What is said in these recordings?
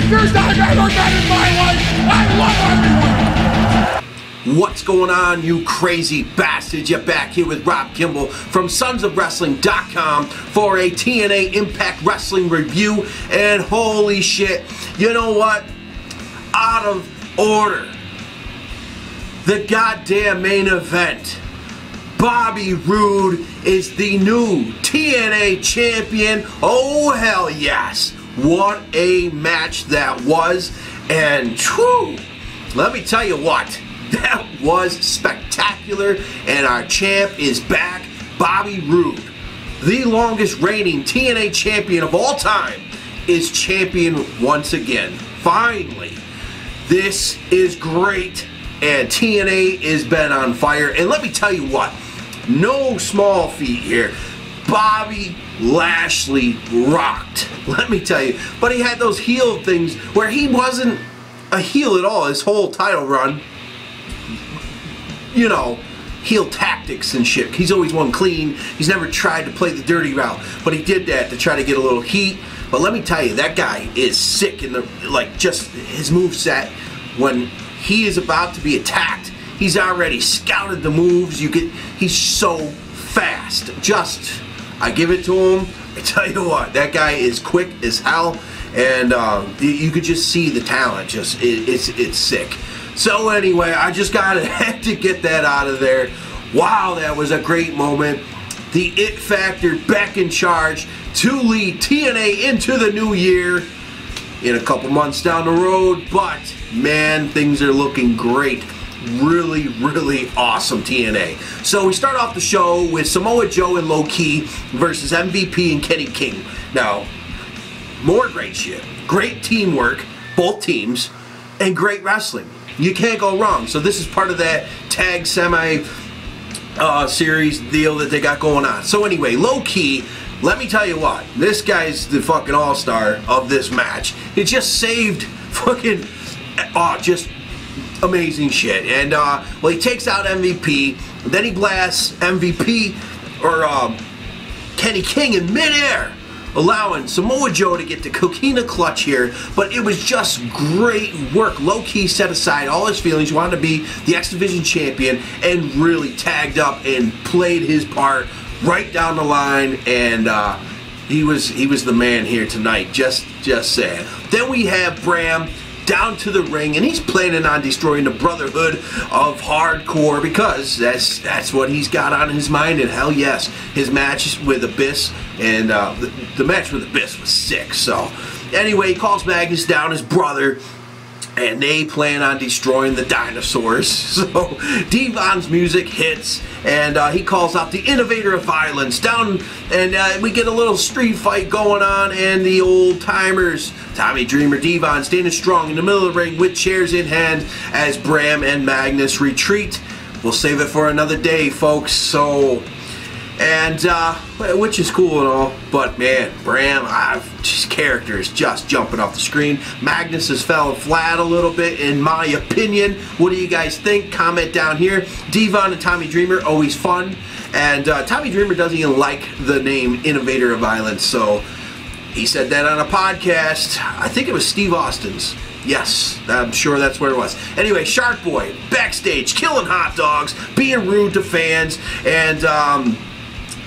There's not ever been in my life. I love everyone. What's going on, you crazy bastards? You're back here with Rob Kimball from sonsofwrestling.com for a TNA Impact Wrestling review. And holy shit, you know what? Out of order. The goddamn main event. Bobby Roode is the new TNA champion. Oh, hell yes. What a match that was. And whew, let me tell you what. That was spectacular. And our champ is back. Bobby Roode, the longest reigning TNA champion of all time, is champion once again. Finally. This is great. And TNA has been on fire. And let me tell you what. No small feat here. Bobby Lashley rocked. Let me tell you. But he had those heel things where he wasn't a heel at all. His whole title run. You know, heel tactics and shit. He's always won clean. He's never tried to play the dirty route. But he did that to try to get a little heat. But let me tell you, that guy is sick in the, like, just his moveset. When he is about to be attacked, he's already scouted the moves. He's so fast. Just, I give it to him. I tell you what, that guy is quick as hell, and you could just see the talent. Just it's sick. So anyway, I just had to get that out of there. Wow, that was a great moment. The It Factor back in charge to lead TNA into the new year in a couple months down the road, but man, things are looking great. Really, really awesome TNA. So we start off the show with Samoa Joe and Low Ki versus MVP and Kenny King. Now, more great shit. Great teamwork, both teams, and great wrestling. You can't go wrong. So this is part of that tag semi series deal that they got going on. So anyway, Low Ki, let me tell you what, this guy's the fucking all-star of this match. It just saved fucking, just amazing shit. And, well, he takes out MVP, then he blasts MVP, or, Kenny King in midair, allowing Samoa Joe to get the coquina clutch here, but it was just great work. Low Ki set aside all his feelings, wanted to be the X Division champion, and really tagged up and played his part right down the line, and he was the man here tonight. Just saying. Then we have Bram down to the ring, and he's planning on destroying the Brotherhood of Hardcore because that's what he's got on his mind. And hell yes, his match with Abyss, and the match with Abyss was sick. So anyway, he calls Magnus down, his brother, and they plan on destroying the dinosaurs. So Devon's music hits, and he calls out the Innovator of Violence down, and we get a little street fight going on, and the old timers, Tommy Dreamer, Devon, standing strong in the middle of the ring with chairs in hand as Bram and Magnus retreat. We'll save it for another day, folks. So, and which is cool and all, but man, Bram, his character is just jumping off the screen. Magnus has fell flat a little bit, in my opinion. What do you guys think? Comment down here. Devon and Tommy Dreamer, always fun. And Tommy Dreamer doesn't even like the name Innovator of Violence, so he said that on a podcast. I think it was Steve Austin's. Yes, I'm sure that's where it was. Anyway, Shark Boy, backstage, killing hot dogs, being rude to fans, and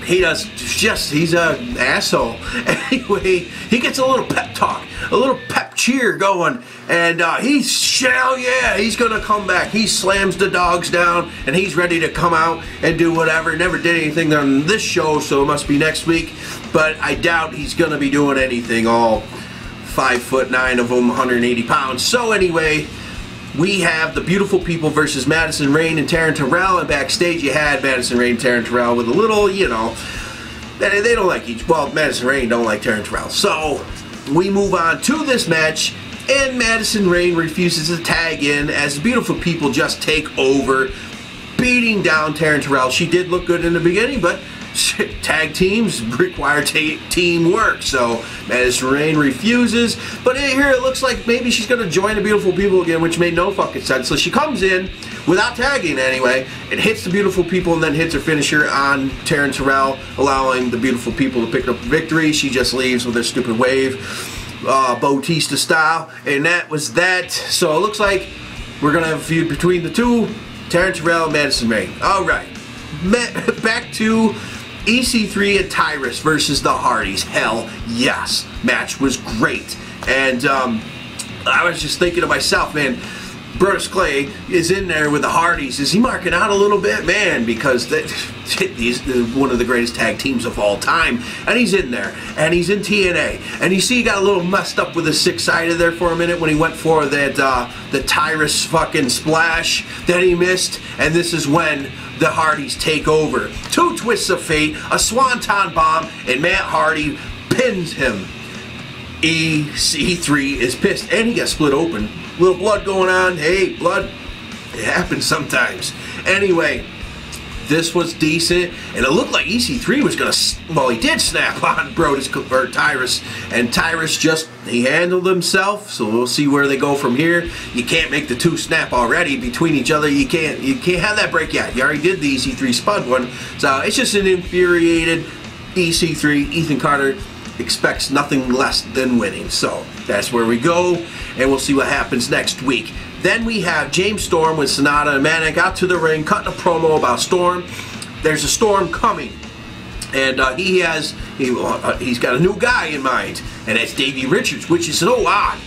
he's an asshole. Anyway, he gets a little pep talk, a little pep cheer going, and hell yeah, he's gonna come back. He slams the dogs down, and he's ready to come out and do whatever. Never did anything on this show, so it must be next week, but I doubt he's gonna be doing anything, all 5'9" of them, 180 pounds. So anyway, we have the Beautiful People versus Madison Rayne and Taryn Terrell, and backstage you had Madison Rayne and Taryn Terrell with a little, you know, they don't like each, well, Madison Rayne don't like Taryn Terrell. So we move on to this match, and Madison Rayne refuses to tag in as the Beautiful People just take over, beating down Taryn Terrell. She did look good in the beginning, but tag teams require teamwork, so Madison Rayne refuses. But here it looks like maybe she's going to join the Beautiful People again, which made no fucking sense. So she comes in without tagging anyway, and hits the Beautiful People, and then hits her finisher on Taryn Terrell, allowing the Beautiful People to pick up the victory. She just leaves with her stupid wave. Bautista style, and that was that. So it looks like we're gonna have a feud between the two, Terrence Terrell and Madison Rayne. All right, back to EC3 and Tyrus versus the Hardys. Hell yes, match was great, and I was just thinking to myself, man, Brodus Clay is in there with the Hardys. Is he marking out a little bit? Man, because he's one of the greatest tag teams of all time. And he's in there. And he's in TNA. And you see he got a little messed up with the six-sided there for a minute when he went for that the Tyrus fucking splash that he missed. And this is when the Hardys take over. Two twists of fate, a swanton bomb, and Matt Hardy pins him. EC3 is pissed. And he got split open. Little blood going on. Hey, blood. It happens sometimes. Anyway, this was decent, and it looked like EC3 was gonna. Well, he did snap on Brodus or Tyrus, and Tyrus he handled himself. So we'll see where they go from here. You can't make the two snap already between each other. You can't have that break yet. You already did the EC3 spud one, so it's just an infuriated EC3. Ethan Carter expects nothing less than winning. So that's where we go, and we'll see what happens next week. Then we have James Storm with Sonata and Manic out to the ring, cutting a promo about Storm. There's a storm coming, and he's got a new guy in mind, and that's Davey Richards, which is so odd.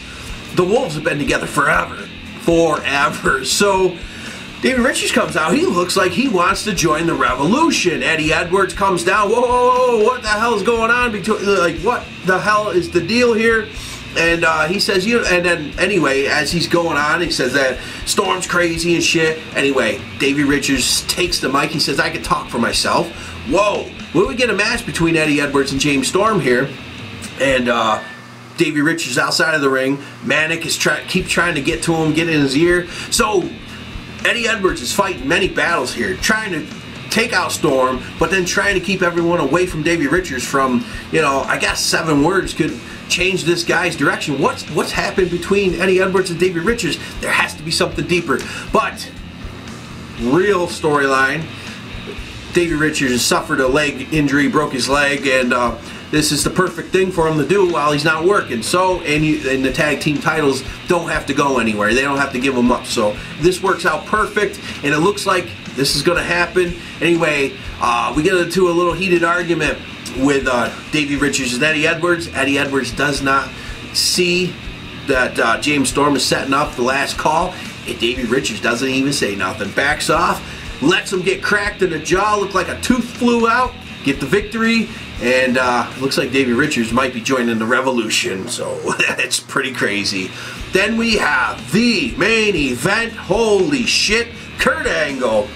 The Wolves have been together forever. So Davey Richards comes out. He looks like he wants to join the Revolution. Eddie Edwards comes down. Whoa, what the hell is going on? Like, what the hell is the deal here? And he says, and then anyway, as he's going on, he says that Storm's crazy and shit. Anyway, Davey Richards takes the mic. He says, I can talk for myself. Whoa, will we get a match between Eddie Edwards and James Storm here? And Davey Richards outside of the ring. Manic is keep trying to get to him, get in his ear. So Eddie Edwards is fighting many battles here, trying to take out Storm, but then trying to keep everyone away from Davey Richards from, I guess 7 words could change this guy's direction. What's happened between Eddie Edwards and Davey Richards? There has to be something deeper. But real storyline, Davey Richards suffered a leg injury, broke his leg, and this is the perfect thing for him to do while he's not working. So, and the tag team titles don't have to go anywhere. They don't have to give them up. So this works out perfect, and it looks like this is going to happen. Anyway, we get into a little heated argument with Davey Richards and Eddie Edwards. Eddie Edwards does not see that James Storm is setting up the last call, and Davey Richards doesn't even say nothing. Backs off, lets him get cracked in the jaw, look like a tooth flew out, get the victory, and looks like Davey Richards might be joining the Revolution, so it's pretty crazy. Then we have the main event. Holy shit, Kurt Angle.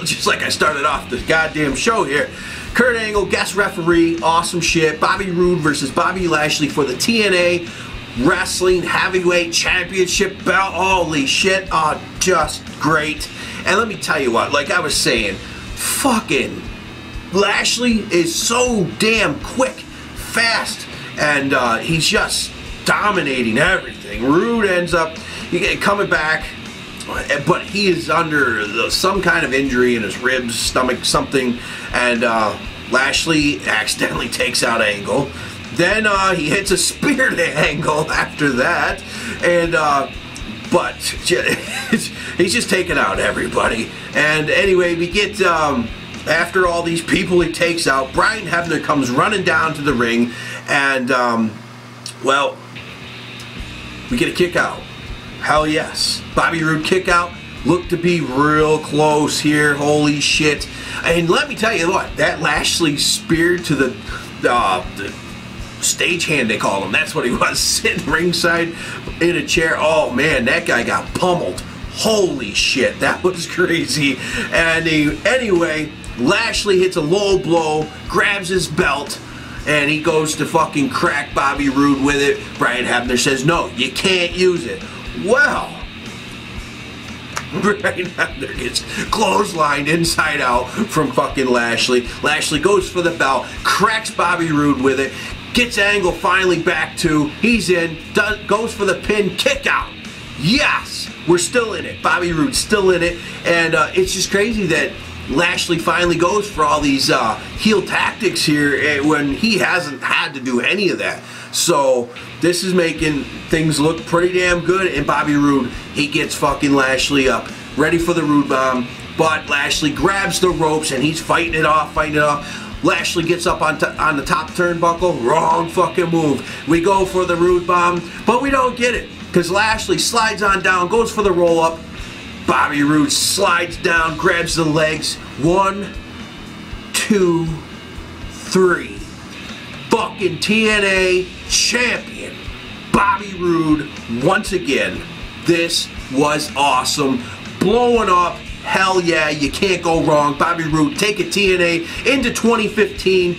Just like I started off the goddamn show here. Kurt Angle, guest referee, awesome shit. Bobby Roode versus Bobby Lashley for the TNA Wrestling Heavyweight Championship belt. Holy shit, just great. And let me tell you what, like I was saying, fucking Lashley is so damn quick, fast, and he's just dominating everything. Roode ends up coming back, but he is under some kind of injury in his ribs, stomach, something, and Lashley accidentally takes out Angle. Then he hits a spear to Angle after that, and but he's just taking out everybody. And anyway, we get after all these people he takes out, Brian Hebner comes running down to the ring, and well, we get a kick out. Hell yes. Bobby Roode kick out. Looked to be real close here. Holy shit. And let me tell you what, that Lashley spear to the stagehand, they call him. That's what he was, sitting ringside in a chair. Oh man, that guy got pummeled. Holy shit, that was crazy. And anyway, Lashley hits a low blow, grabs his belt, and he goes to fucking crack Bobby Roode with it. Brian Hebner says, no, you can't use it. Well, Brian Hebner gets clotheslined inside out from fucking Lashley. Lashley goes for the belt, cracks Bobby Roode with it, gets Angle finally back to, he's in, goes for the pin, kick out. Yes, we're still in it. Bobby Roode's still in it, and it's just crazy that Lashley finally goes for all these heel tactics here when he hasn't had to do any of that. So this is making things look pretty damn good. And Bobby Roode, he gets fucking Lashley up, ready for the Roode bomb. But Lashley grabs the ropes and he's fighting it off. Lashley gets up on the top turnbuckle. Wrong fucking move. We go for the Roode bomb, but we don't get it because Lashley slides on down, goes for the roll up. Bobby Roode slides down, grabs the legs. 1, 2, 3. Fucking TNA champion Bobby Roode once again. This was awesome. Blowing up. Hell yeah, you can't go wrong. Bobby Roode taking TNA into 2015.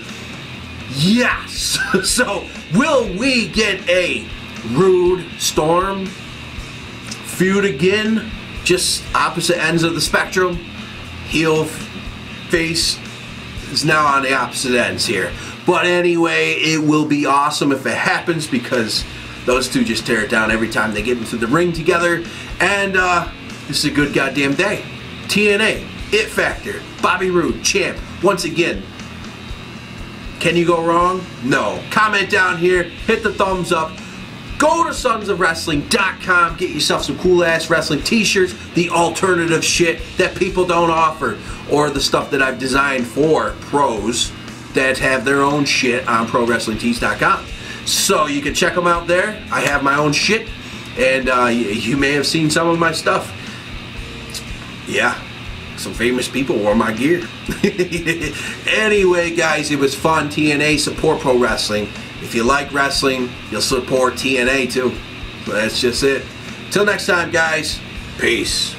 Yes! So, will we get a Roode Storm feud again? Just opposite ends of the spectrum. Heel, face is now on the opposite ends here. But anyway, it will be awesome if it happens because those two just tear it down every time they get into the ring together. And this is a good goddamn day. TNA, It Factor, Bobby Roode, champ, once again. Can you go wrong? No. Comment down here, hit the thumbs up. Go to sonsofwrestling.com, get yourself some cool ass wrestling t-shirts, the alternative shit that people don't offer, or the stuff that I've designed for pros that have their own shit on ProWrestlingTees.com. So you can check them out there. I have my own shit, and you may have seen some of my stuff. Yeah, some famous people wore my gear. Anyway, guys, it was fun. TNA, support pro wrestling. If you like wrestling, you'll support TNA too. So that's just it. Till next time, guys. Peace.